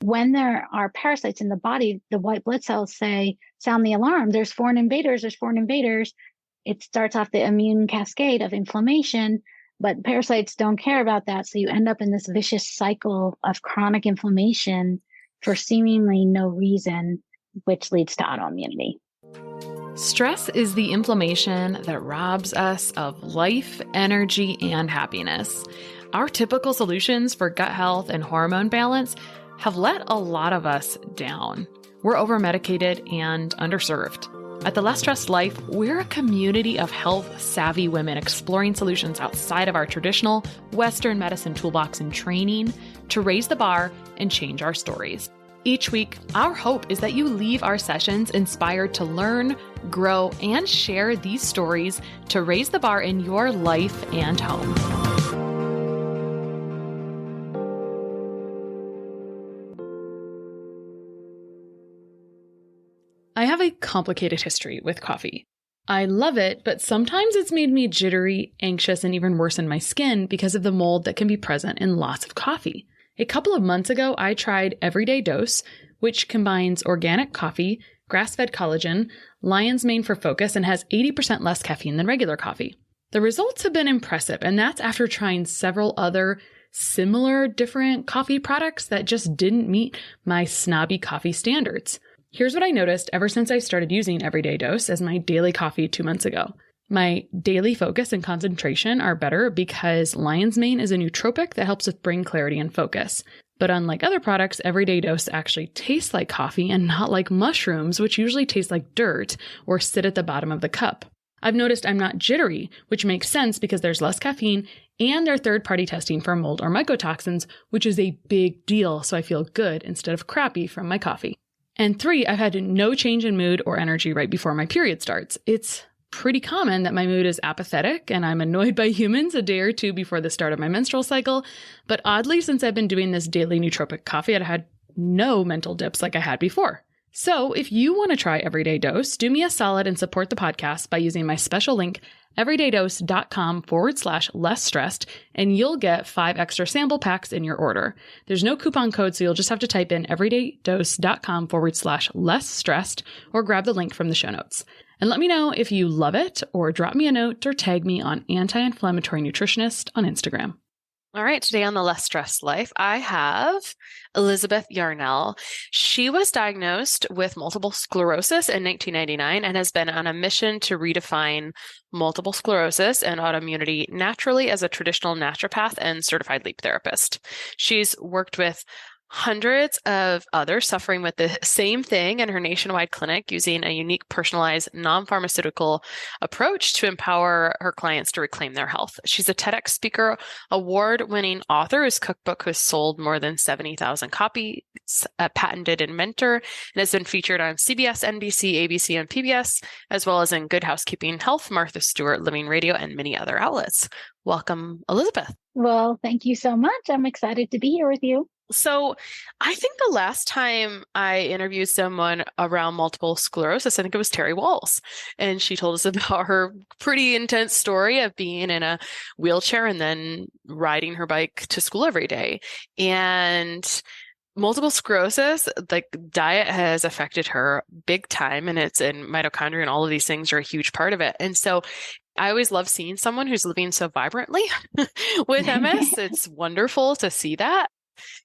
When there are parasites in the body, the white blood cells sound the alarm. There's foreign invaders, there's foreign invaders. It starts off the immune cascade of inflammation, but parasites don't care about that. So you end up in this vicious cycle of chronic inflammation for seemingly no reason, which leads to autoimmunity. Stress is the inflammation that robs us of life, energy, and happiness. Our typical solutions for gut health and hormone balance have let a lot of us down. We're over-medicated and underserved. At The Less Stressed Life, we're a community of health-savvy women exploring solutions outside of our traditional Western medicine toolbox and training to raise the bar and change our stories. Each week, our hope is that you leave our sessions inspired to learn, grow, and share these stories to raise the bar in your life and home. I have a complicated history with coffee. I love it, but sometimes it's made me jittery, anxious, and even worse in my skin because of the mold that can be present in lots of coffee. A couple of months ago, I tried Everyday Dose, which combines organic coffee, grass-fed collagen, lion's mane for focus, and has 80% less caffeine than regular coffee. The results have been impressive, and that's after trying several other similar different coffee products that just didn't meet my snobby coffee standards. Here's what I noticed ever since I started using Everyday Dose as my daily coffee 2 months ago. My daily focus and concentration are better because lion's mane is a nootropic that helps with brain clarity and focus. But unlike other products, Everyday Dose actually tastes like coffee and not like mushrooms, which usually taste like dirt or sit at the bottom of the cup. I've noticed I'm not jittery, which makes sense because there's less caffeine and they're third-party testing for mold or mycotoxins, which is a big deal, so I feel good instead of crappy from my coffee. And 3, I've had no change in mood or energy right before my period starts. It's pretty common that my mood is apathetic and I'm annoyed by humans a day or 2 before the start of my menstrual cycle. But oddly, since I've been doing this daily nootropic coffee, I've had no mental dips like I had before. So if you want to try Everyday Dose, do me a solid and support the podcast by using my special link, everydaydose.com/less stressed, and you'll get 5 extra sample packs in your order. There's no coupon code, so you'll just have to type in everydaydose.com/less stressed or grab the link from the show notes. And let me know if you love it or drop me a note or tag me on Anti-Inflammatory Nutritionist on Instagram. All right, today on The Less Stressed Life, I have Elizabeth Yarnell. She was diagnosed with multiple sclerosis in 1999 and has been on a mission to redefine multiple sclerosis and autoimmunity naturally as a traditional naturopath and certified leap therapist. She's worked with hundreds of others suffering with the same thing in her nationwide clinic using a unique personalized non-pharmaceutical approach to empower her clients to reclaim their health. She's a TEDx speaker, award-winning author whose cookbook has sold more than 70,000 copies, a patented inventor, and has been featured on CBS, NBC, ABC, and PBS, as well as in Good Housekeeping Health, Martha Stewart, Living Radio, and many other outlets. Welcome, Elizabeth. Well, thank you so much. I'm excited to be here with you. So I think the last time I interviewed someone around multiple sclerosis, I think it was Terry Walls, and she told us about her pretty intense story of being in a wheelchair and then riding her bike to school every day. And multiple sclerosis, like diet has affected her big time, and it's in mitochondria and all of these things are a huge part of it. And so I always love seeing someone who's living so vibrantly with MS. It's wonderful to see that.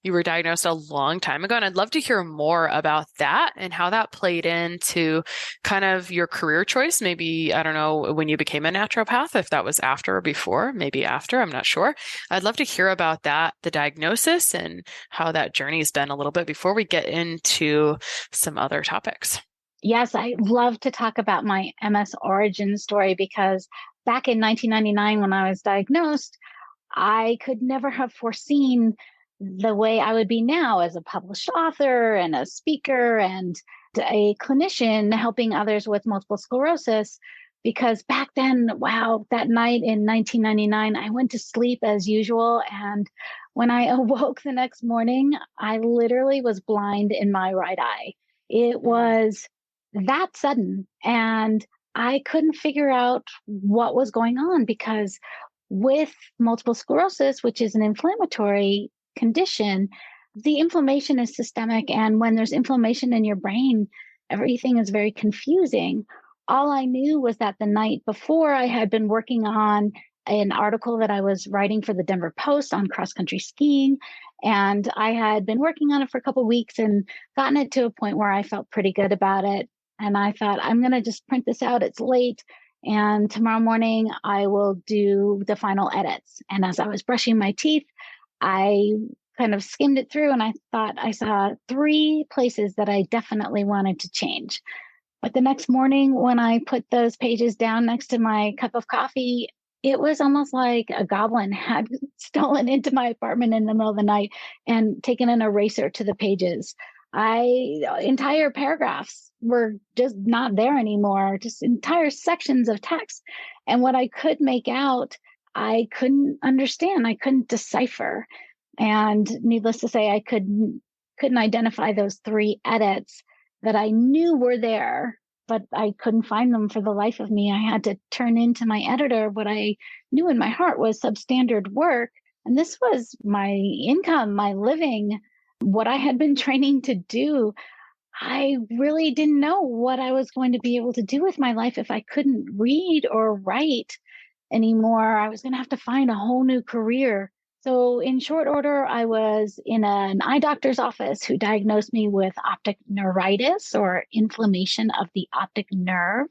You were diagnosed a long time ago, and I'd love to hear more about that and how that played into kind of your career choice. Maybe, I don't know, when you became a naturopath, if that was after or before, maybe after, I'm not sure. I'd love to hear about that, the diagnosis, and how that journey has been a little bit before we get into some other topics. Yes, I love to talk about my MS origin story because back in 1999, when I was diagnosed, I could never have foreseen the way I would be now as a published author and a speaker and a clinician helping others with multiple sclerosis. Because back then, wow, that night in 1999, I went to sleep as usual. And when I awoke the next morning, I literally was blind in my right eye. It was that sudden. And I couldn't figure out what was going on because with multiple sclerosis, which is an inflammatory condition, the inflammation is systemic. And when there's inflammation in your brain, everything is very confusing. All I knew was that the night before, I had been working on an article that I was writing for the Denver Post on cross country skiing. And I had been working on it for a couple of weeks and gotten it to a point where I felt pretty good about it. And I thought, I'm going to just print this out. It's late. And tomorrow morning, I will do the final edits. And as I was brushing my teeth, I kind of skimmed it through and I thought I saw 3 places that I definitely wanted to change. But the next morning, when I put those pages down next to my cup of coffee, it was almost like a goblin had stolen into my apartment in the middle of the night and taken an eraser to the pages. Entire paragraphs were just not there anymore, just entire sections of text. And what I could make out, I couldn't understand. I couldn't decipher. And needless to say, I couldn't identify those 3 edits that I knew were there, but I couldn't find them for the life of me. I had to turn into my editor what I knew in my heart was substandard work. And this was my income, my living, what I had been training to do. I really didn't know what I was going to be able to do with my life if I couldn't read or write anymore. I was going to have to find a whole new career. So in short order, I was in an eye doctor's office who diagnosed me with optic neuritis or inflammation of the optic nerve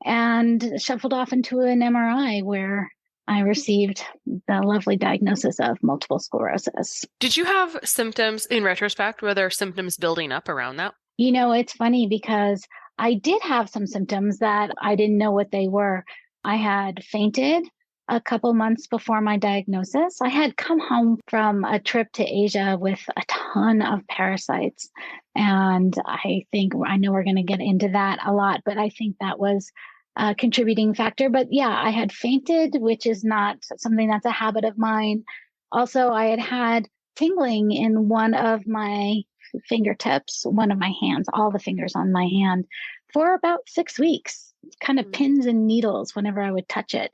and shuffled off into an MRI where I received the lovely diagnosis of multiple sclerosis. Did you have symptoms in retrospect? Were there symptoms building up around that? It's funny because I did have some symptoms that I didn't know what they were. I had fainted a couple months before my diagnosis. I had come home from a trip to Asia with a ton of parasites. And I know we're going to get into that a lot, but I think that was a contributing factor. But yeah, I had fainted, which is not something that's a habit of mine. Also, I had tingling in one of my fingertips, one of my hands, all the fingers on my hand for about 6 weeks, kind of pins and needles whenever I would touch it.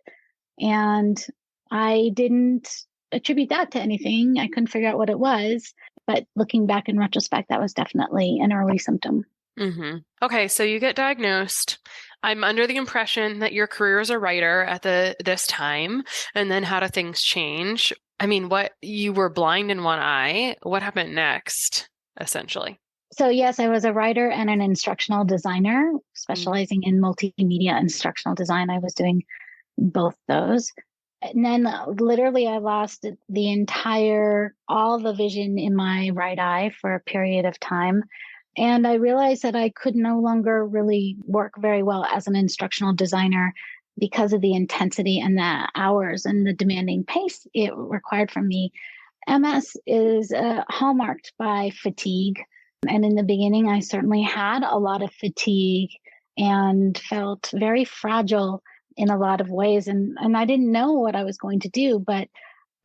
And I didn't attribute that to anything. I couldn't figure out what it was. But looking back in retrospect, that was definitely an early symptom. Mm-hmm. Okay, so you get diagnosed. I'm under the impression that your career as a writer at this time, and then how do things change? I mean, you were blind in one eye. What happened next, essentially? So yes, I was a writer and an instructional designer, specializing in multimedia instructional design. I was doing both those. And then literally I lost all the vision in my right eye for a period of time. And I realized that I could no longer really work very well as an instructional designer because of the intensity and the hours and the demanding pace it required from me. MS is hallmarked by fatigue. And in the beginning, I certainly had a lot of fatigue and felt very fragile in a lot of ways. And I didn't know what I was going to do, but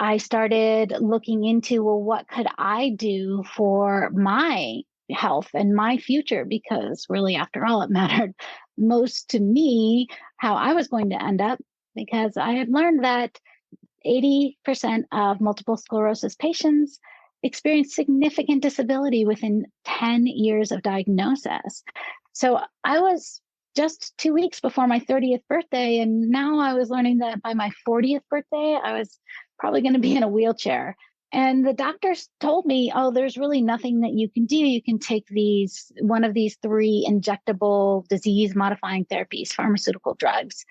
I started looking into, well, what could I do for my health and my future? Because really, after all, it mattered most to me how I was going to end up, because I had learned that 80% of multiple sclerosis patients experience significant disability within 10 years of diagnosis. So I was just 2 weeks before my 30th birthday. And now I was learning that by my 40th birthday, I was probably going to be in a wheelchair. And the doctors told me, oh, there's really nothing that you can do. You can take one of these 3 injectable disease modifying therapies, pharmaceutical drugs,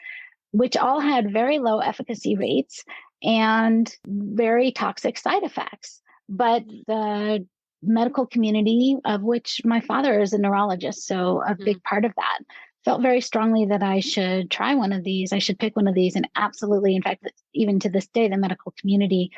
which all had very low efficacy rates and very toxic side effects. But the medical community, of which my father is a neurologist, so a big part of that, felt very strongly that I should try one of these. I should pick one of these. And absolutely, in fact, even to this day, the medical community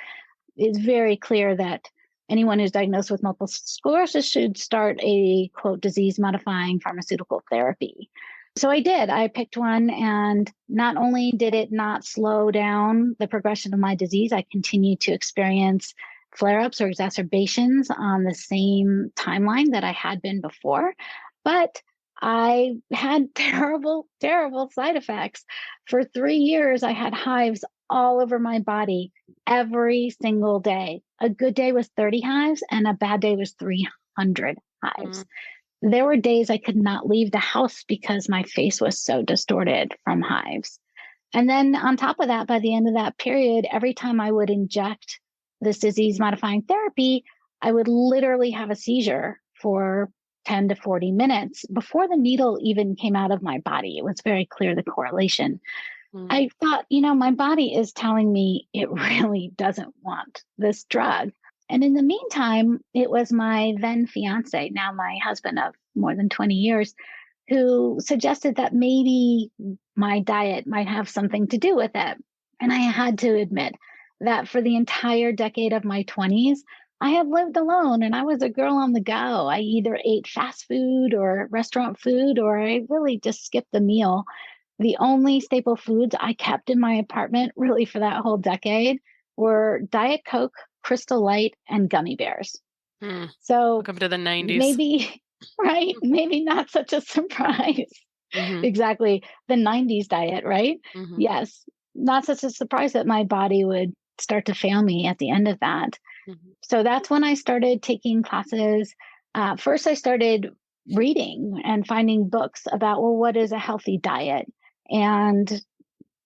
is very clear that anyone who's diagnosed with multiple sclerosis should start a, quote, disease-modifying pharmaceutical therapy. So I did. I picked one, and not only did it not slow down the progression of my disease, I continued to experience flare-ups or exacerbations on the same timeline that I had been before, but I had terrible, terrible side effects. For 3 years, I had hives all over my body every single day. A good day was 30 hives and a bad day was 300 hives. There were days I could not leave the house because my face was so distorted from hives. And then on top of that, by the end of that period, every time I would inject this disease modifying therapy, I would literally have a seizure for 10 to 40 minutes before the needle even came out of my body. It was very clear the correlation. I thought, my body is telling me it really doesn't want this drug. And in the meantime, it was my then fiance, now my husband of more than 20 years, who suggested that maybe my diet might have something to do with it. And I had to admit that for the entire decade of my 20s, I had lived alone and I was a girl on the go. I either ate fast food or restaurant food, or I really just skipped the meal. The only staple foods I kept in my apartment really for that whole decade were Diet Coke, Crystal Light, and gummy bears. So welcome to the 90s. Maybe, right? Maybe not such a surprise. Exactly. The 90s diet, right? Yes. Not such a surprise that my body would start to fail me at the end of that. So that's when I started taking classes. First, I started reading and finding books about, well, what is a healthy diet? And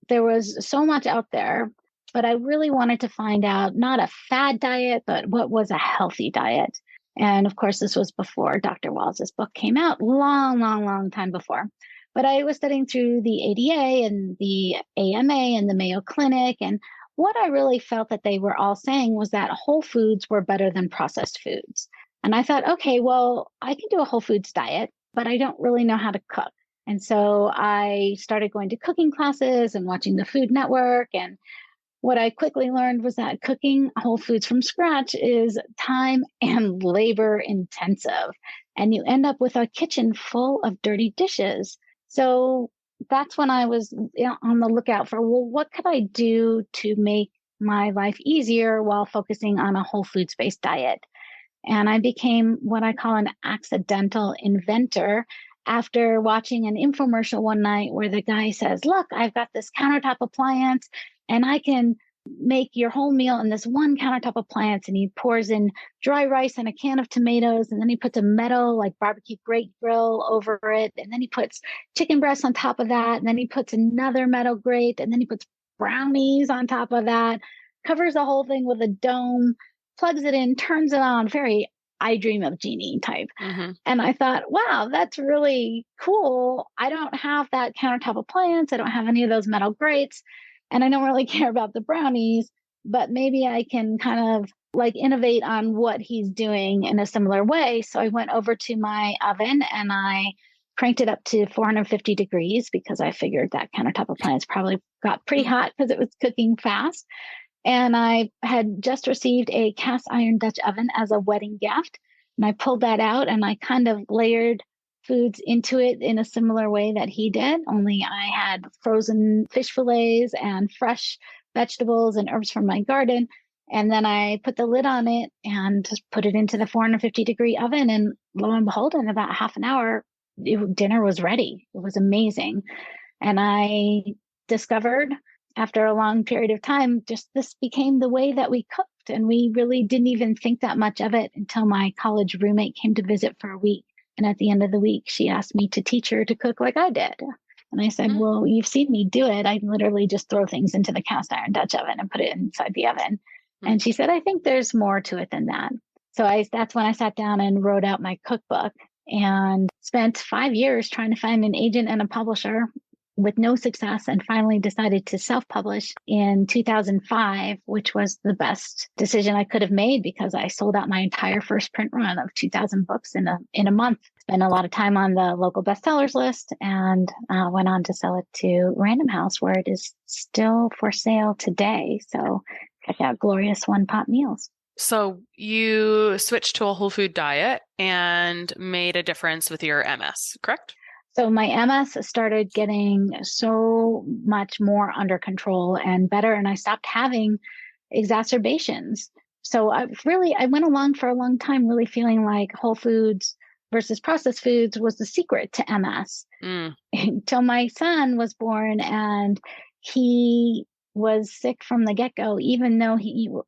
there was so much out there, but I really wanted to find out not a fad diet, but what was a healthy diet. And of course, this was before Dr. Wells's book came out, long time before. But I was studying through the ADA and the AMA and the Mayo Clinic. And what I really felt that they were all saying was that whole foods were better than processed foods. And I thought, okay, well, I can do a whole foods diet, but I don't really know how to cook. And so I started going to cooking classes and watching the Food Network. And what I quickly learned was that cooking whole foods from scratch is time and labor intensive. And you end up with a kitchen full of dirty dishes. So that's when I was on the lookout for, well, what could I do to make my life easier while focusing on a whole foods-based diet? And I became what I call an accidental inventor after watching an infomercial one night where the guy says, look, I've got this countertop appliance and I can make your whole meal in this one countertop appliance. And he pours in dry rice and a can of tomatoes. And then he puts a metal like barbecue grate grill over it. And then he puts chicken breasts on top of that. And then he puts another metal grate. And then he puts brownies on top of that, covers the whole thing with a dome, plugs it in, turns it on, very I Dream of Jeannie type. And I thought, wow, that's really cool. I don't have that countertop appliance. I don't have any of those metal grates. And I don't really care about the brownies, but maybe I can kind of like innovate on what he's doing in a similar way. So I went over to my oven and I cranked it up to 450 degrees because I figured that countertop appliance probably got pretty hot because it was cooking fast. And I had just received a cast iron Dutch oven as a wedding gift. And I pulled that out and I kind of layered foods into it in a similar way that he did, only I had frozen fish fillets and fresh vegetables and herbs from my garden. And then I put the lid on it and just put it into the 450 degree oven. And lo and behold, in about half an hour, dinner was ready. It was amazing. And I discovered after a long period of time, just this became the way that we cooked. And we really didn't even think that much of it until my college roommate came to visit for a week. And at the end of the week, she asked me to teach her to cook like I did. And I said, well, you've seen me do it. I literally just throw things into the cast iron Dutch oven and put it inside the oven. And she said, I think there's more to it than that. So that's when I sat down and wrote out my cookbook and spent 5 years trying to find an agent and a publisher with no success, and finally decided to self-publish in 2005, which was the best decision I could have made because I sold out my entire first print run of 2,000 books in a month. Spent a lot of time on the local bestsellers list and went on to sell it to Random House, where it is still for sale today. So check out Glorious One Pot Meals. So you switched to a whole food diet and made a difference with your MS, correct? So my MS started getting so much more under control and better, and I stopped having exacerbations. So I went along for a long time really feeling like whole foods versus processed foods was the secret to MS until my son was born, and he was sick from the get-go, even though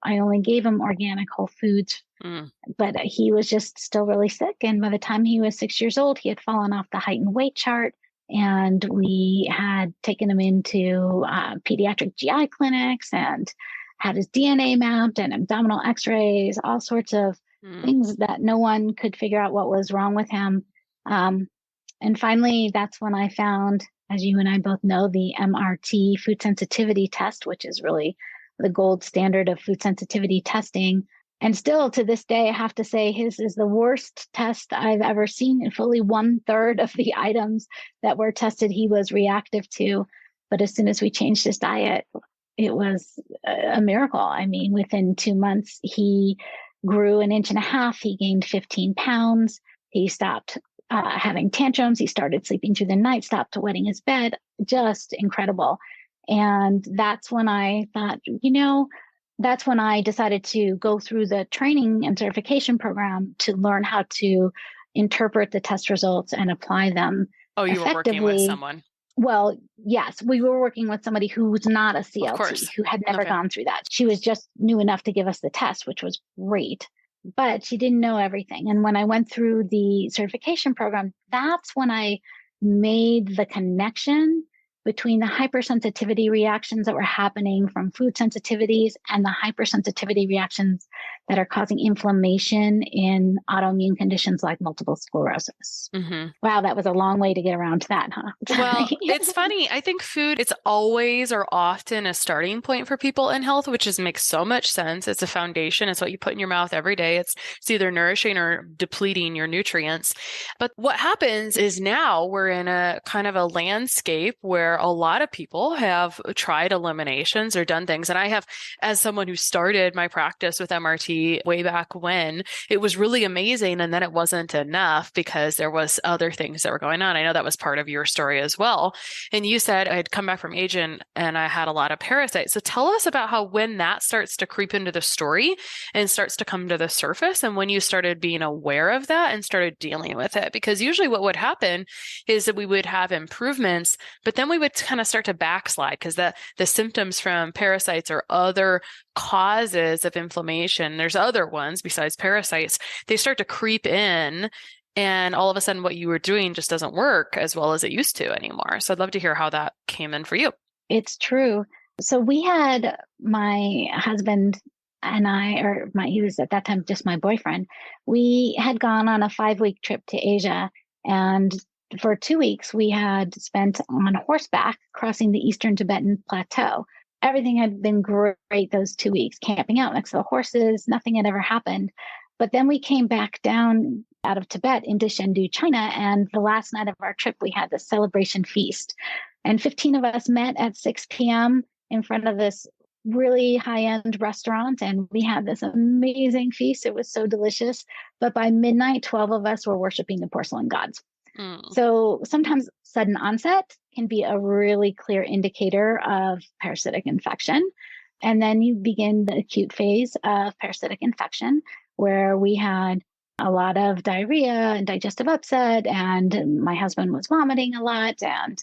I only gave him organic whole foods, but he was just still really sick. And by the time he was 6 years old, he had fallen off the height and weight chart. And we had taken him into pediatric GI clinics and had his DNA mapped and abdominal x-rays, all sorts of things that no one could figure out what was wrong with him. And finally, that's when I found, as you and I both know, the MRT food sensitivity test, which is really the gold standard of food sensitivity testing. And still to this day, I have to say his is the worst test I've ever seen. And fully 1/3 of the items that were tested, he was reactive to. But as soon as we changed his diet, it was a miracle. I mean, within 2 months, he grew 1.5 inches. He gained 15 pounds. He stopped having tantrums. He started sleeping through the night, stopped wetting his bed. Just incredible. And that's when I thought, that's when I decided to go through the training and certification program to learn how to interpret the test results and apply them Oh, you were working with someone? Well, yes, we were working with somebody who was not a CLT, who had never gone through that. She was just new enough to give us the test, which was great, but she didn't know everything. And when I went through the certification program, that's when I made the connection between the hypersensitivity reactions that were happening from food sensitivities and the hypersensitivity reactions that are causing inflammation in autoimmune conditions like multiple sclerosis. Wow, that was a long way to get around to that, huh? Well, it's funny. I think food, it's always or often a starting point for people in health, which makes so much sense. It's a foundation. It's what you put in your mouth every day. It's either nourishing or depleting your nutrients. But what happens is now we're in a kind of a landscape where a lot of people have tried eliminations or done things. And I have, as someone who started my practice with MRT way back when, it was really amazing. And then it wasn't enough because there was other things that were going on. I know that was part of your story as well. And you said I had come back from Asian and I had a lot of parasites. So tell us about how when that starts to creep into the story and starts to come to the surface and when you started being aware of that and started dealing with it. Because usually what would happen is that we would have improvements, but then we would kind of start to backslide because the symptoms from parasites or other causes of inflammation, there's other ones besides parasites, they start to creep in. And all of a sudden, what you were doing just doesn't work as well as it used to anymore. So I'd love to hear how that came in for you. It's true. So we had my husband and he was at that time just my boyfriend. We had gone on a 5-week trip to Asia. And for 2 weeks, we had spent on horseback crossing the Eastern Tibetan Plateau. Everything had been great those 2 weeks, camping out next to the horses. Nothing had ever happened. But then we came back down out of Tibet into Chengdu, China. And the last night of our trip, we had the celebration feast. And 15 of us met at 6 p.m. in front of this really high-end restaurant. And we had this amazing feast. It was so delicious. But by midnight, 12 of us were worshiping the porcelain gods. So sometimes sudden onset can be a really clear indicator of parasitic infection. And then you begin the acute phase of parasitic infection, where we had a lot of diarrhea and digestive upset, and my husband was vomiting a lot. And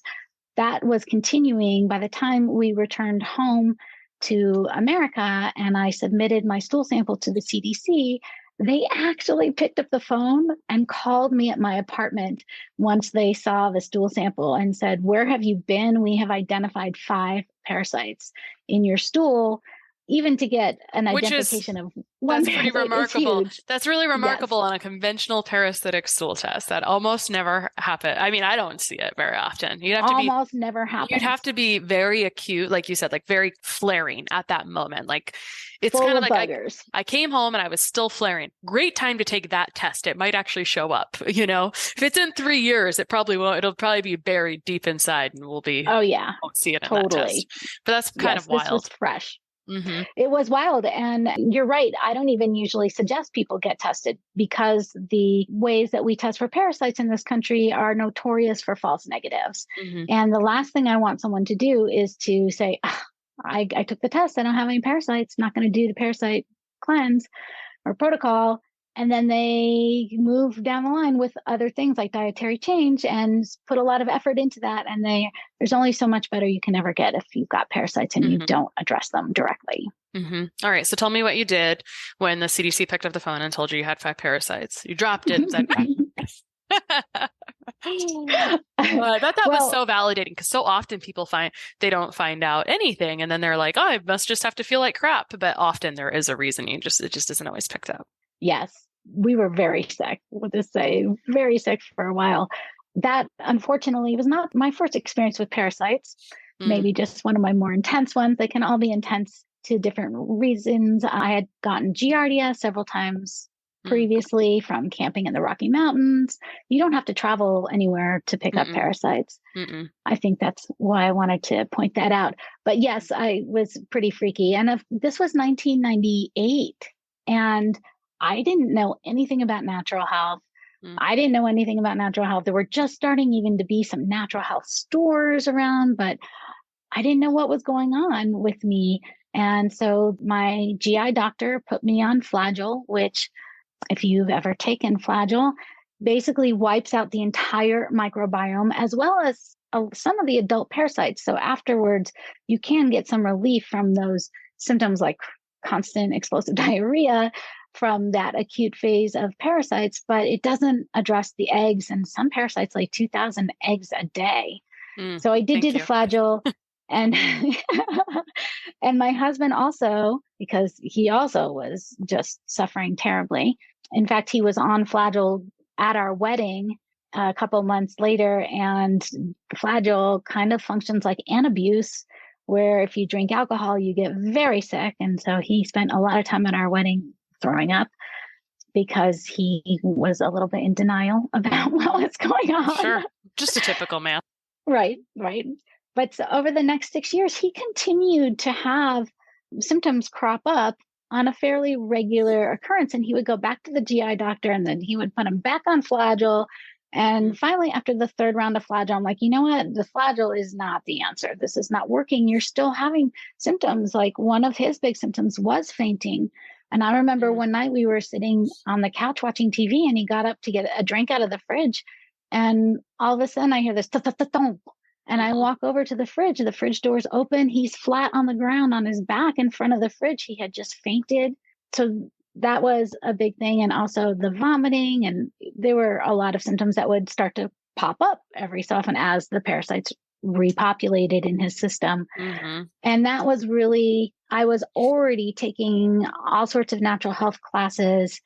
that was continuing by the time we returned home to America and I submitted my stool sample to the CDC. They actually picked up the phone and called me at my apartment once they saw the stool sample and said, "Where have you been? We have identified 5 parasites in your stool." Even to get an identification of one that's pretty remarkable. That's really remarkable Yes. on a conventional parasitic stool test. That almost never happens. I mean, I don't see it very often. Never happens. You'd have to be very acute, like you said, like very flaring at that moment. Like it's Full kind of of like buggers. I came home and I was still flaring. Great time to take that test. It might actually show up. If it's in 3 years, it probably won't. It'll probably be buried deep inside, and we'll be. Oh yeah, won't see it in totally. that test. But that's kind of wild. This was fresh. Mm-hmm. It was wild. And you're right. I don't even usually suggest people get tested because the ways that we test for parasites in this country are notorious for false negatives. Mm-hmm. And the last thing I want someone to do is to say, I took the test. I don't have any parasites. Not going to do the parasite cleanse or protocol. And then they move down the line with other things like dietary change and put a lot of effort into that. And there's only so much better you can ever get if you've got parasites and you don't address them directly. All right. So tell me what you did when the CDC picked up the phone and told you had 5 parasites. You dropped it and said, I thought that was so validating because so often people they don't find out anything. And then they're like, oh, I must just have to feel like crap. But often there is a reason. It just isn't always picked up. Yes. We were very sick, we'll just say, very sick for a while. That, unfortunately, was not my first experience with parasites, maybe just one of my more intense ones. They can all be intense to different reasons. I had gotten Giardia several times previously from camping in the Rocky Mountains. You don't have to travel anywhere to pick up parasites. I think that's why I wanted to point that out. But yes, I was pretty freaky. And this was 1998. And I didn't know anything about natural health. I didn't know anything about natural health. There were just starting even to be some natural health stores around, but I didn't know what was going on with me. And so my GI doctor put me on Flagyl, which, if you've ever taken Flagyl, basically wipes out the entire microbiome as well as some of the adult parasites. So afterwards, you can get some relief from those symptoms like constant explosive diarrhea from that acute phase of parasites, but it doesn't address the eggs, and some parasites like 2,000 eggs a day. So I did the Flagyl, and and my husband also, because he also was just suffering terribly. In fact, he was on Flagyl at our wedding a couple months later, and Flagyl kind of functions like Antabuse, where if you drink alcohol, you get very sick. And so he spent a lot of time at our wedding throwing up because he was a little bit in denial about what was going on. Sure. Just a typical man. Right. But over the next 6 years, he continued to have symptoms crop up on a fairly regular occurrence. And he would go back to the GI doctor, and then he would put him back on Flagyl. And finally, after the 3rd round of Flagyl, I'm like, you know what? The Flagyl is not the answer. This is not working. You're still having symptoms. Like, one of his big symptoms was fainting. And I remember one night we were sitting on the couch watching TV, and he got up to get a drink out of the fridge. And all of a sudden I hear this, and I walk over to the fridge door's open. He's flat on the ground on his back in front of the fridge. He had just fainted. So that was a big thing. And also the vomiting. And there were a lot of symptoms that would start to pop up every so often as the parasites repopulated in his system. And that was really, I was already taking all sorts of natural health classes,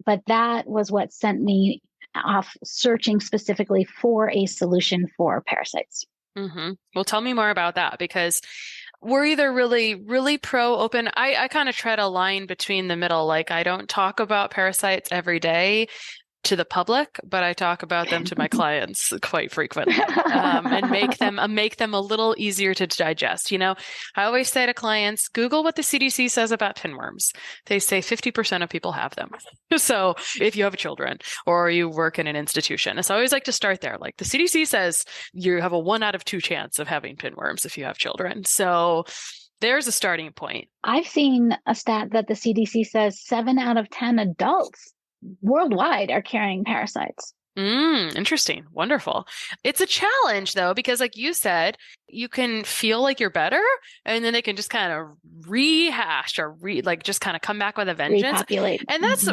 but that was what sent me off searching specifically for a solution for parasites. Well, tell me more about that, because we're either really, really pro open. I kind of tread a line between the middle. Like, I don't talk about parasites every day to the public, but I talk about them to my clients quite frequently, and make them a little easier to digest. You know, I always say to clients, Google what the CDC says about pinworms. They say 50% of people have them. So if you have children or you work in an institution, so I always like to start there. Like, the CDC says you have a 1 out of 2 chance of having pinworms if you have children. So there's a starting point. I've seen a stat that the CDC says 7 out of 10 adults worldwide are carrying parasites. Interesting. Wonderful. It's a challenge, though, because like you said, you can feel like you're better, and then they can just kind of rehash or just kind of come back with a vengeance. Repopulate. And that's,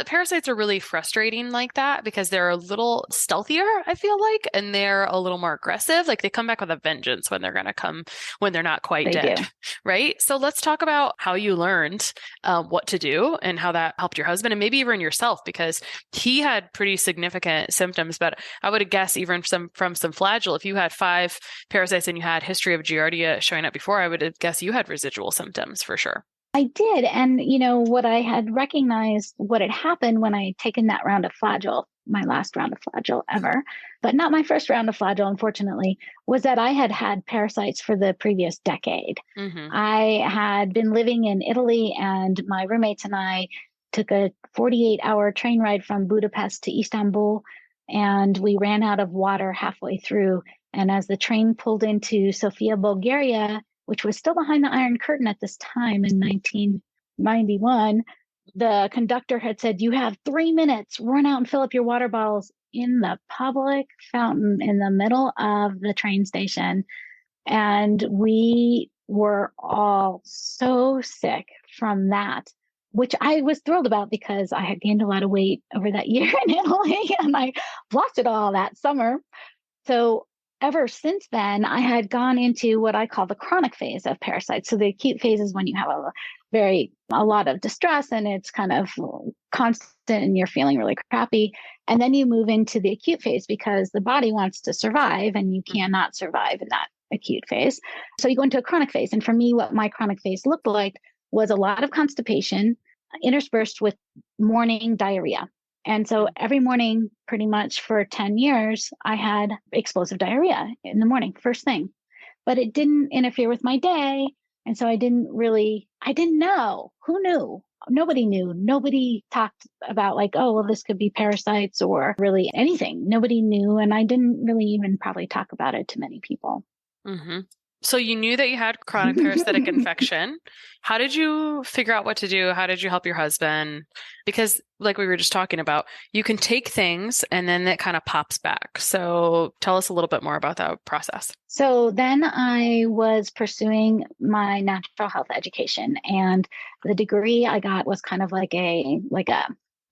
parasites are really frustrating like that because they're a little stealthier, I feel like, and they're a little more aggressive. Like, they come back with a vengeance when they're going to come when they're not quite dead. Right. So let's talk about how you learned what to do and how that helped your husband and maybe even yourself, because he had pretty significant symptoms. But I would guess even from some Flagyl, if you had 5 parasites and you had history of Giardia showing up before, I would guess you had residual symptoms for sure. I did. And, what I had recognized, what had happened when I had taken that round of Flagyl, my last round of Flagyl ever, but not my first round of Flagyl, unfortunately, was that I had had parasites for the previous decade. I had been living in Italy, and my roommates and I took a 48-hour train ride from Budapest to Istanbul, and we ran out of water halfway through. And as the train pulled into Sofia, Bulgaria, which was still behind the Iron Curtain at this time in 1991, the conductor had said, you have 3 minutes, run out and fill up your water bottles in the public fountain in the middle of the train station. And we were all so sick from that, which I was thrilled about because I had gained a lot of weight over that year in Italy and I lost it all that summer. So ever since then, I had gone into what I call the chronic phase of parasites. So the acute phase is when you have a lot of distress and it's kind of constant and you're feeling really crappy. And then you move into the acute phase because the body wants to survive and you cannot survive in that acute phase. So you go into a chronic phase. And for me, what my chronic phase looked like was a lot of constipation interspersed with morning diarrhea. And so every morning, pretty much for 10 years, I had explosive diarrhea in the morning, first thing. But it didn't interfere with my day. And so I didn't know. Who knew? Nobody knew. Nobody talked about like, oh, well, this could be parasites or really anything. Nobody knew. And I didn't really even probably talk about it to many people. Mm-hmm. So you knew that you had chronic parasitic infection. How did you figure out what to do? How did you help your husband? Because like we were just talking about, you can take things and then it kind of pops back. So tell us a little bit more about that process. So then I was pursuing my natural health education, and the degree I got was kind of like a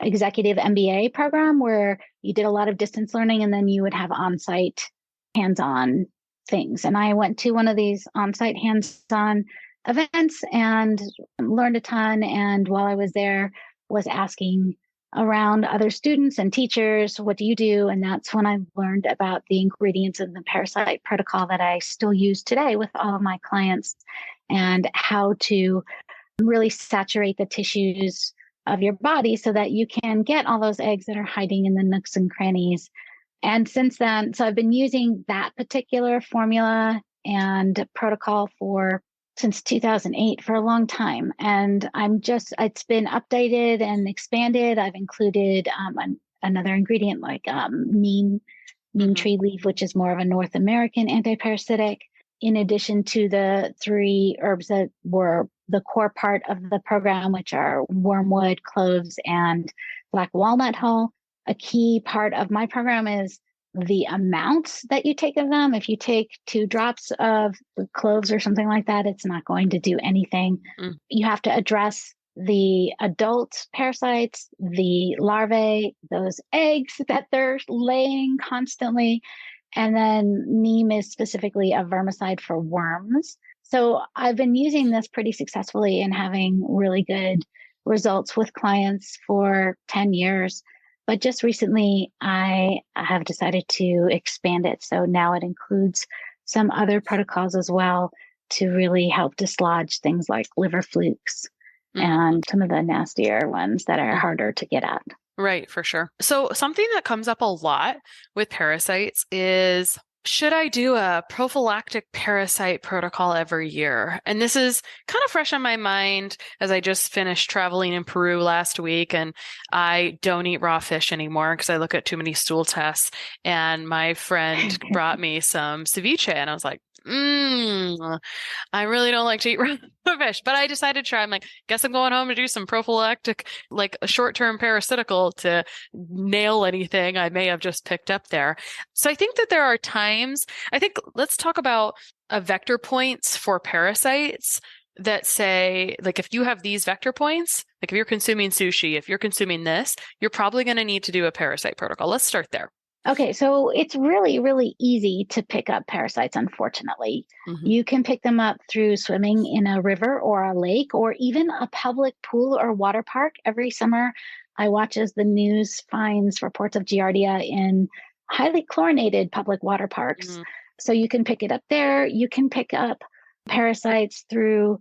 executive MBA program where you did a lot of distance learning and then you would have on-site hands-on things. And I went to one of these on-site hands-on events and learned a ton. And while I was there, was asking around other students and teachers, what do you do? And that's when I learned about the ingredients of the Parasite protocol that I still use today with all of my clients, and how to really saturate the tissues of your body so that you can get all those eggs that are hiding in the nooks and crannies. And since then, so I've been using that particular formula and protocol since 2008 for a long time. And it's been updated and expanded. I've included another ingredient like neem tree leaf, which is more of a North American antiparasitic, in addition to the 3 herbs that were the core part of the program, which are wormwood, cloves, and black walnut hull. A key part of my program is the amounts that you take of them. If you take 2 drops of cloves or something like that, it's not going to do anything. You have to address the adult parasites, the larvae, those eggs that they're laying constantly. And then neem is specifically a vermicide for worms. So I've been using this pretty successfully and having really good results with clients for 10 years. But just recently, I have decided to expand it. So now it includes some other protocols as well to really help dislodge things like liver flukes and some of the nastier ones that are harder to get at. Right, for sure. So something that comes up a lot with parasites is, should I do a prophylactic parasite protocol every year? And this is kind of fresh on my mind as I just finished traveling in Peru last week, and I don't eat raw fish anymore because I look at too many stool tests. And my friend brought me some ceviche, and I was like, I really don't like to eat raw fish, but I decided to try. I'm like, guess I'm going home to do some prophylactic, like a short-term parasitical to nail anything I may have just picked up there. So I think that there are times, let's talk about vector points for parasites that say, like, if you have these vector points, like if you're consuming sushi, if you're consuming this, you're probably going to need to do a parasite protocol. Let's start there. Okay, so it's really, really easy to pick up parasites, unfortunately. You can pick them up through swimming in a river or a lake or even a public pool or water park. Every summer, I watch as the news finds reports of Giardia in highly chlorinated public water parks. So you can pick it up there. You can pick up parasites through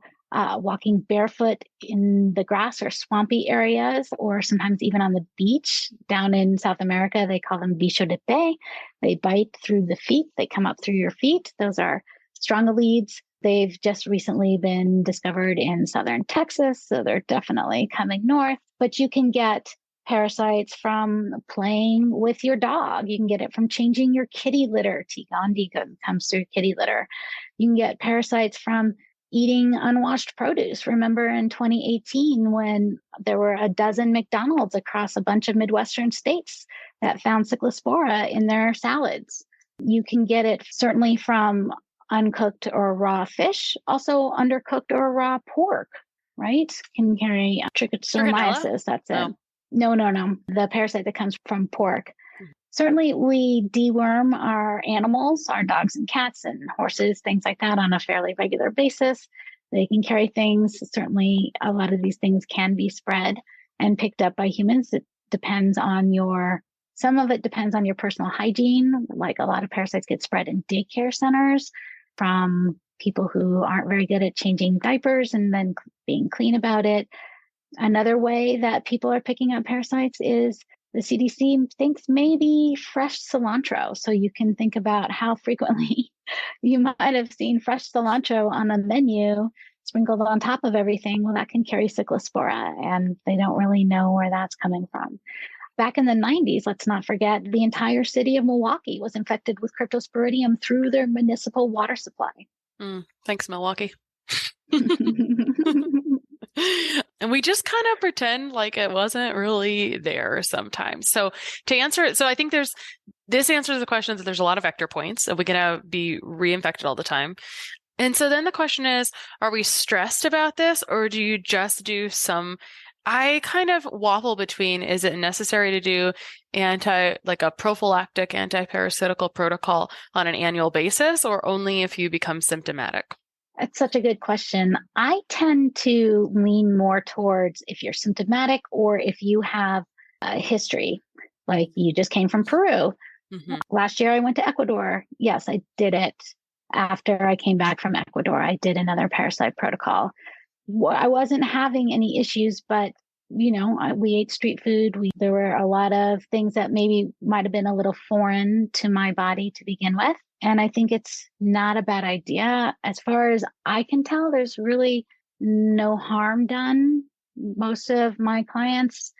walking barefoot in the grass or swampy areas, or sometimes even on the beach. Down in South America, they call them bicho de pe. They bite through the feet. They come up through your feet. Those are strongolides. They've just recently been discovered in southern Texas, so they're definitely coming north. But you can get parasites from playing with your dog. You can get it from changing your kitty litter. T. gondii comes through kitty litter. You can get parasites from eating unwashed produce. Remember in 2018 when there were a dozen McDonald's across a bunch of Midwestern states that found cyclospora in their salads. You can get it certainly from uncooked or raw fish, also undercooked or raw pork, right? Can carry trichomoniasis. That's it. Oh. No. The parasite that comes from pork. Certainly, we deworm our animals, our dogs and cats and horses, things like that on a fairly regular basis. They can carry things. Certainly, a lot of these things can be spread and picked up by humans. Some of it depends on your personal hygiene. Like a lot of parasites get spread in daycare centers from people who aren't very good at changing diapers and then being clean about it. Another way that people are picking up parasites is the CDC thinks maybe fresh cilantro. So you can think about how frequently you might have seen fresh cilantro on a menu sprinkled on top of everything. Well, that can carry cyclospora, and they don't really know where that's coming from. Back in the 90s, let's not forget, the entire city of Milwaukee was infected with cryptosporidium through their municipal water supply. Thanks, Milwaukee. And we just kind of pretend like it wasn't really there sometimes. So to answer it, so I think this answers the question that there's a lot of vector points. Are we going to be reinfected all the time? And so then the question is, are we stressed about this, or do you just do I kind of waffle between, is it necessary to do like a prophylactic anti-parasitical protocol on an annual basis, or only if you become symptomatic? That's such a good question. I tend to lean more towards if you're symptomatic or if you have a history, like you just came from Peru. Mm-hmm. Last year, I went to Ecuador. Yes, I did it. After I came back from Ecuador, I did another parasite protocol. I wasn't having any issues, but we ate street food. There were a lot of things that maybe might have been a little foreign to my body to begin with. And I think it's not a bad idea. As far as I can tell, there's really no harm done. Most of my clients,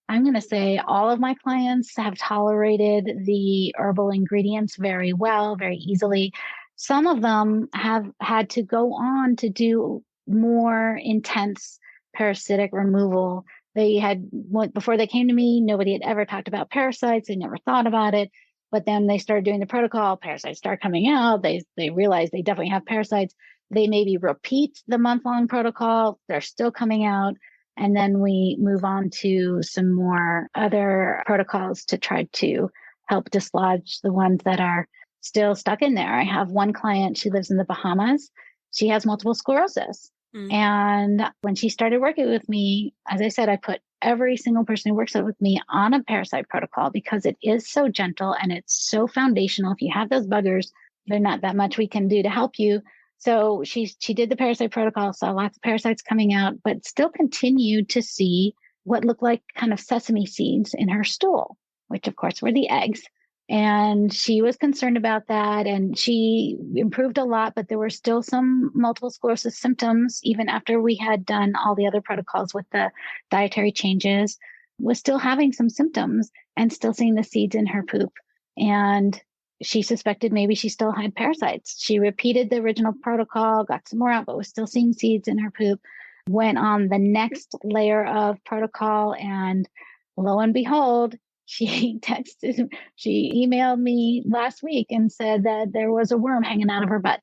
I'm going to say all of my clients, have tolerated the herbal ingredients very well, very easily. Some of them have had to go on to do more intense parasitic removal. Before they came to me, nobody had ever talked about parasites. They never thought about it. But then they started doing the protocol, parasites start coming out. They realize they definitely have parasites. They maybe repeat the month-long protocol. They're still coming out. And then we move on to some more other protocols to try to help dislodge the ones that are still stuck in there. I have one client, she lives in the Bahamas. She has multiple sclerosis. And when she started working with me, as I said, I put every single person who works with me on a parasite protocol because it is so gentle and it's so foundational. If you have those buggers, there's not that much we can do to help you. So she did the parasite protocol, saw lots of parasites coming out, but still continued to see what looked like kind of sesame seeds in her stool, which of course were the eggs. And she was concerned about that, and she improved a lot, but there were still some multiple sclerosis symptoms, even after we had done all the other protocols with the dietary changes, was still having some symptoms and still seeing the seeds in her poop. And she suspected maybe she still had parasites. She repeated the original protocol, got some more out, but was still seeing seeds in her poop, went on the next layer of protocol, and lo and behold, she emailed me last week and said that there was a worm hanging out of her butt.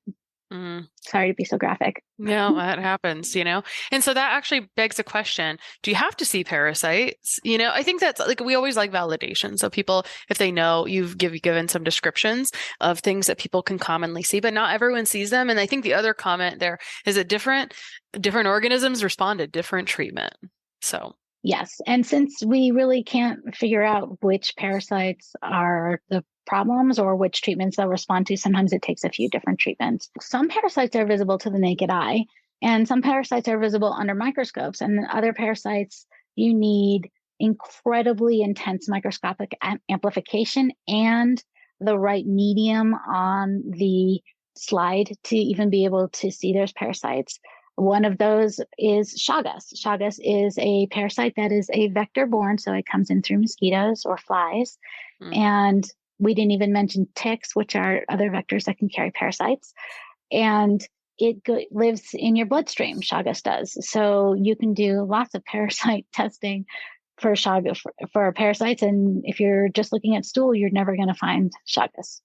Sorry to be so graphic. No, that happens, And so that actually begs the question, do you have to see parasites? I think that's like, we always like validation. So people, if they know, you've given some descriptions of things that people can commonly see, but not everyone sees them. And I think the other comment there is that different organisms respond to different treatment. So. Yes. And since we really can't figure out which parasites are the problems or which treatments they'll respond to, sometimes it takes a few different treatments. Some parasites are visible to the naked eye, and some parasites are visible under microscopes, and other parasites you need incredibly intense microscopic amplification and the right medium on the slide to even be able to see those parasites. One of those is Chagas. Chagas is a parasite that is a vector borne, so it comes in through mosquitoes or flies. And we didn't even mention ticks, which are other vectors that can carry parasites. And lives in your bloodstream. Chagas does. So you can do lots of parasite testing for Chagas for parasites. And if you're just looking at stool, you're never going to find Chagas.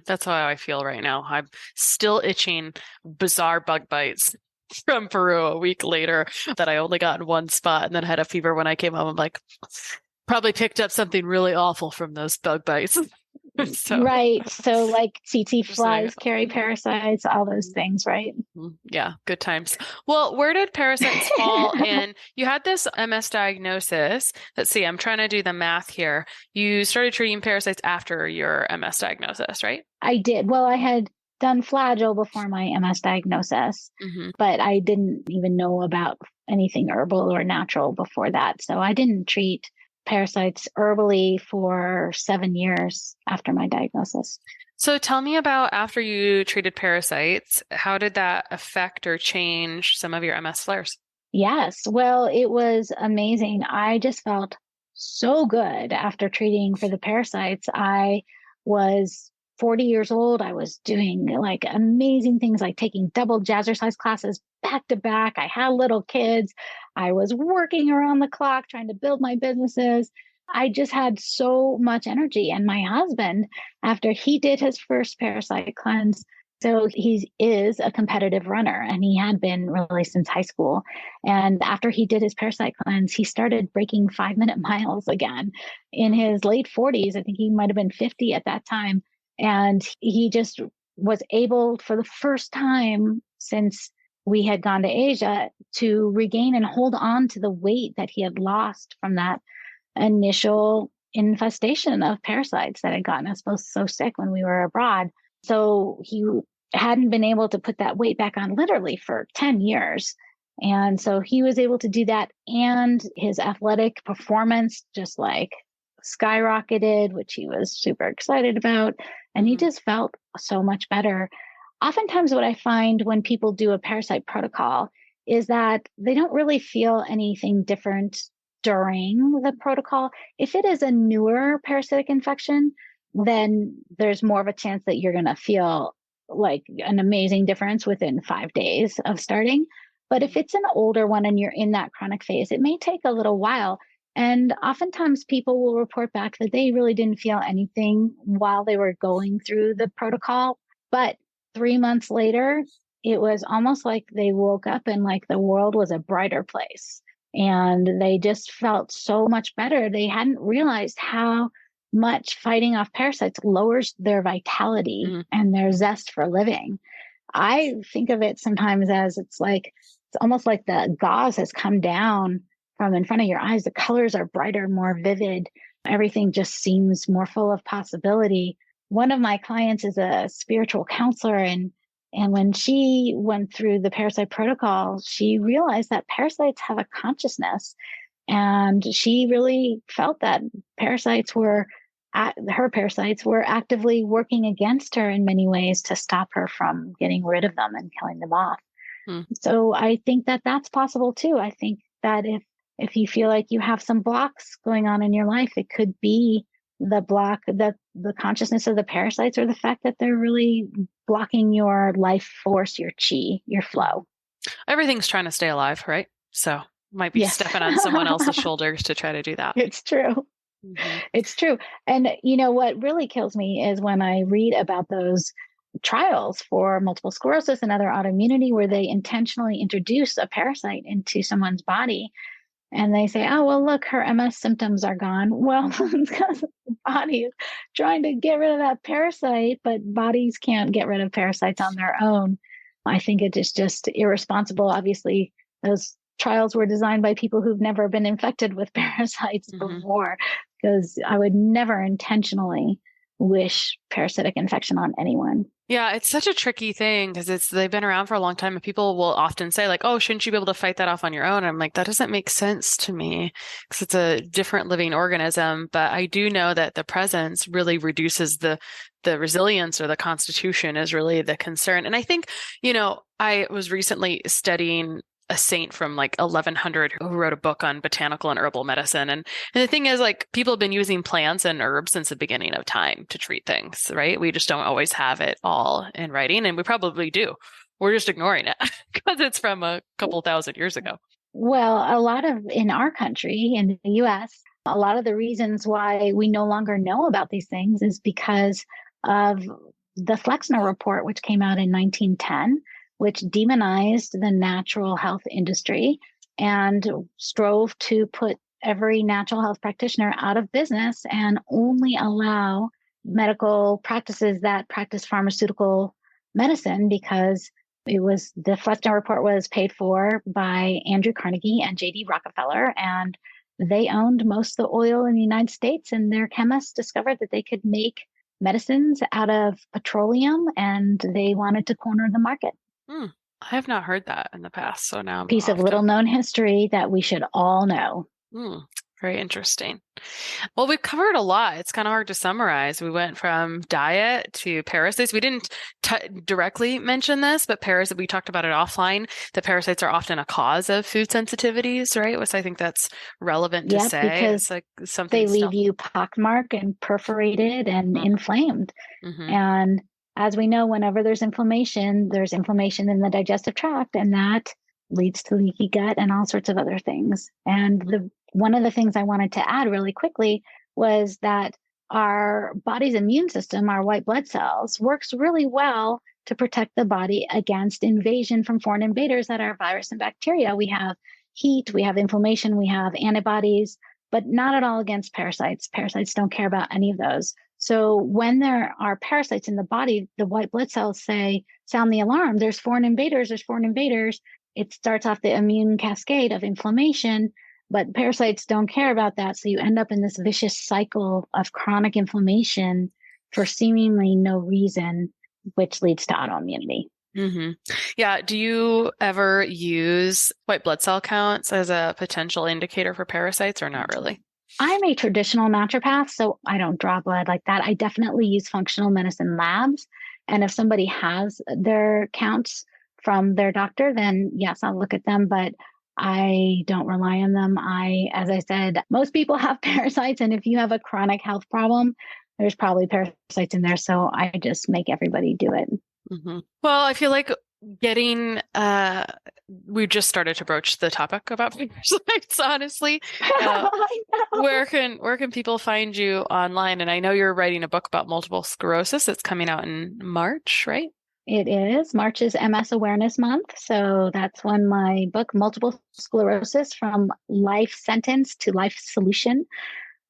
That's how I feel right now. I'm still itching bizarre bug bites from Peru a week later that I only got in one spot and then had a fever when I came home. I'm like, probably picked up something really awful from those bug bites. So, right. So like CT flies carry parasites, all those things, right? Yeah, good times. Well, where did parasites fall in? You had this MS diagnosis. Let's see, I'm trying to do the math here. You started treating parasites after your MS diagnosis, right? I did. Well, I had done Flagyl before my MS diagnosis, but I didn't even know about anything herbal or natural before that. So I didn't treat parasites herbally for 7 years after my diagnosis. So tell me about after you treated parasites, how did that affect or change some of your MS flares? Yes, well, it was amazing. I just felt so good after treating for the parasites. I was 40 years old. I was doing like amazing things like taking double jazzercise classes back to back. I had little kids. I was working around the clock trying to build my businesses. I just had so much energy. And my husband, after he did his first parasite cleanse, so he is a competitive runner and he had been really since high school. And after he did his parasite cleanse, he started breaking 5-minute miles again in his late 40s. I think he might have been 50 at that time. And he just was able for the first time since we had gone to Asia to regain and hold on to the weight that he had lost from that initial infestation of parasites that had gotten us both so sick when we were abroad. So he hadn't been able to put that weight back on literally for 10 years. And so he was able to do that. And his athletic performance just like skyrocketed, which he was super excited about. And he just felt so much better. Oftentimes, what I find when people do a parasite protocol is that they don't really feel anything different during the protocol. If it is a newer parasitic infection, then there's more of a chance that you're going to feel like an amazing difference within 5 days of starting. But if it's an older one and you're in that chronic phase, it may take a little while. And oftentimes people will report back that they really didn't feel anything while they were going through the protocol. But 3 months later, it was almost like they woke up and like the world was a brighter place. And they just felt so much better. They hadn't realized how much fighting off parasites lowers their vitality and their zest for living. I think of it sometimes as it's almost like the gauze has come down from in front of your eyes. The colors are brighter, more vivid. Everything just seems more full of possibility. One of my clients is a spiritual counselor, and when she went through the parasite protocol, she realized that parasites have a consciousness. And she really felt that her parasites were actively working against her in many ways to stop her from getting rid of them and killing them off. So I think that that's possible too. I think that if you feel like you have some blocks going on in your life, it could be the block, the consciousness of the parasites, or the fact that they're really blocking your life force, your chi, your flow. Everything's trying to stay alive, right? So might be stepping on someone else's shoulders to try to do that. It's true. It's true. And you know what really kills me is when I read about those trials for multiple sclerosis and other autoimmunity where they intentionally introduce a parasite into someone's body and they say, oh, well, look, her MS symptoms are gone. Well, it's because the body is trying to get rid of that parasite, but bodies can't get rid of parasites on their own. I think it is just irresponsible. Obviously, those trials were designed by people who've never been infected with parasites before, because I would never intentionally wish parasitic infection on anyone. Yeah, it's such a tricky thing because they've been around for a long time and people will often say like, oh, shouldn't you be able to fight that off on your own? And I'm like, that doesn't make sense to me because it's a different living organism. But I do know that the presence really reduces the resilience, or the constitution is really the concern. And I think, I was recently studying a saint from like 1100 who wrote a book on botanical and herbal medicine. And the thing is, like, people have been using plants and herbs since the beginning of time to treat things, right? We just don't always have it all in writing, and we probably do. We're just ignoring it because it's from a couple thousand years ago. Well, a lot of in our country, in the US, a lot of the reasons why we no longer know about these things is because of the Flexner Report, which came out in 1910, which demonized the natural health industry and strove to put every natural health practitioner out of business and only allow medical practices that practice pharmaceutical medicine, because the Flexner Report was paid for by Andrew Carnegie and J.D. Rockefeller, and they owned most of the oil in the United States, and their chemists discovered that they could make medicines out of petroleum, and they wanted to corner the market. I have not heard that in the past, so now I'm Piece of little known history that we should all know. Very interesting. Well, we've covered a lot. It's kind of hard to summarize. We went from diet to parasites. We didn't directly mention this, but we talked about it offline. The parasites are often a cause of food sensitivities, right? Which I think that's relevant to say. Because it's like something they leave you pockmarked and perforated and inflamed. And as we know, whenever there's inflammation in the digestive tract, and that leads to leaky gut and all sorts of other things. And one of the things I wanted to add really quickly was that our body's immune system, our white blood cells, works really well to protect the body against invasion from foreign invaders that are virus and bacteria. We have heat, we have inflammation, we have antibodies, but not at all against parasites. Parasites don't care about any of those. So when there are parasites in the body, the white blood cells sound the alarm. There's foreign invaders. It starts off the immune cascade of inflammation, but parasites don't care about that. So you end up in this vicious cycle of chronic inflammation for seemingly no reason, which leads to autoimmunity. Yeah. Do you ever use white blood cell counts as a potential indicator for parasites, or not really? I'm a traditional naturopath, so I don't draw blood like that. I definitely use functional medicine labs. And if somebody has their counts from their doctor, then yes, I'll look at them, but I don't rely on them. As I said, most people have parasites, and if you have a chronic health problem, there's probably parasites in there. So I just make everybody do it. Well, I feel like we just started to broach the topic about parasites, honestly. Where can people find you online? And I know you're writing a book about multiple sclerosis. It's coming out in March, right? It is. March is MS Awareness Month. So that's when my book, Multiple Sclerosis, From Life Sentence to Life Solution,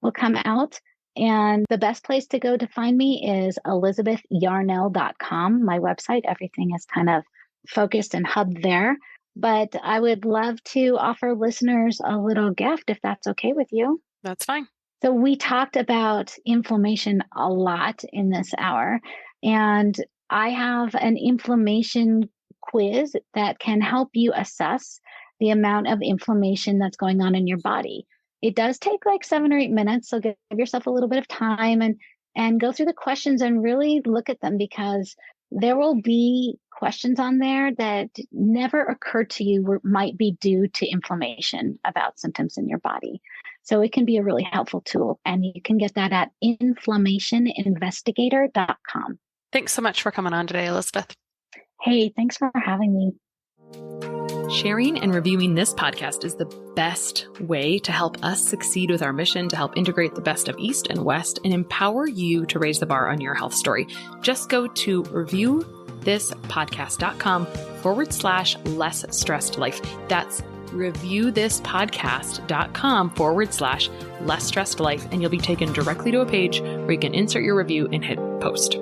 will come out. And the best place to go to find me is elizabethyarnell.com, my website. Everything is kind of focused and hubbed there. But I would love to offer listeners a little gift, if that's okay with you. That's fine. So we talked about inflammation a lot in this hour, and I have an inflammation quiz that can help you assess the amount of inflammation that's going on in your body. It does take like 7 or 8 minutes, so give yourself a little bit of time and go through the questions and really look at them, because there will be questions on there that never occurred to you might be due to inflammation about symptoms in your body. So it can be a really helpful tool, and you can get that at inflammationinvestigator.com. Thanks so much for coming on today, Elizabeth. Hey, thanks for having me. Sharing and reviewing this podcast is the best way to help us succeed with our mission to help integrate the best of East and West and empower you to raise the bar on your health story. Just go to reviewthispodcast.com/less stressed life. That's reviewthispodcast.com/less stressed life. And you'll be taken directly to a page where you can insert your review and hit post.